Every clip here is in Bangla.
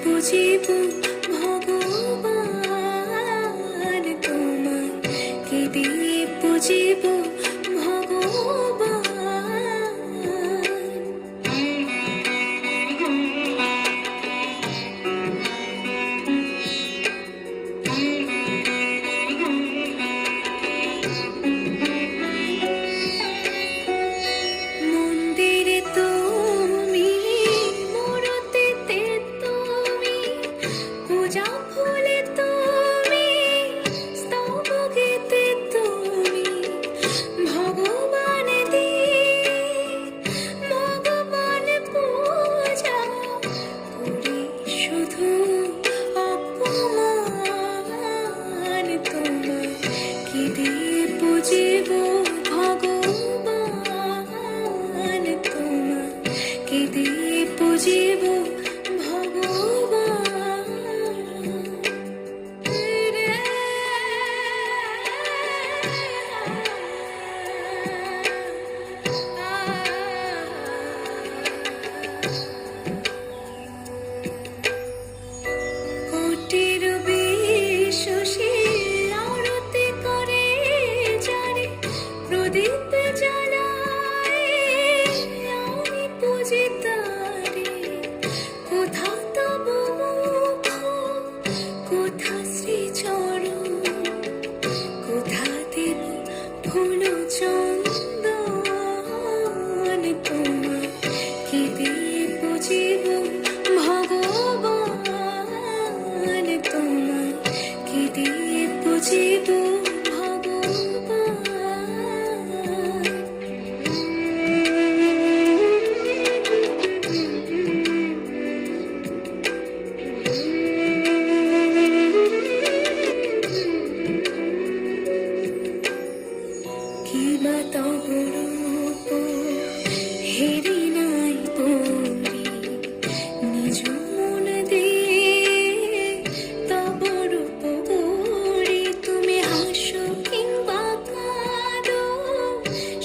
পুজিব ভগবান তোমায়, কি দিয়ে পুজিব ভগবান। মন্দিরে তুমি, মূর্তিতে তুমি, পূজা ফুলে তুমি, স্তব গীতে তুমি, ভগবান দিয়ে ভগবান পূজা করি শুধু অপমান তোমায়, কি দিয়ে পুজিব ভগবান তোমায়, কি দিয়ে পুজিব ভগবান। কোটির বিশ্বসী আরতি করে যারে, প্রদীপ জ্বালায় আমি পুজি তারে। কোথা তব মুখ, কোথা শ্রীচরণ, কোথা দেব ফুল চন্দন তোমায়, কি দিয়ে পুজিব ভগবান তোমায়, কি দিয়ে পুজিব কিবা তব রূপ হেরি নাই পরি, নিজ মন দিয়ে তব রূপ গড়ি। তুমি হাসো কিংবা কাঁদো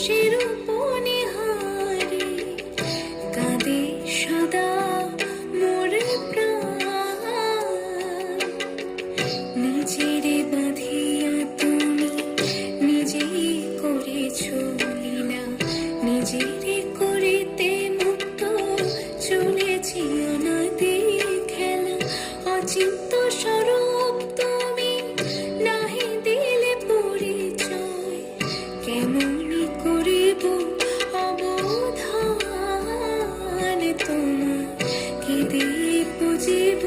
সে রূপ নিহারি, কাঁদে সদা মোর প্রাণ। নিজেরে বাঁধিয়া তুমি নিজেই করেছ লীলা, নিজেরে করিতে মুক্ত চলেছি অনাদি খেলা। অচিন্ত স্বরূপ তুমি নাহি দিলে পরিচয়, কেমনি করিব অবধান তোমায়, কি দিয়ে পুজিব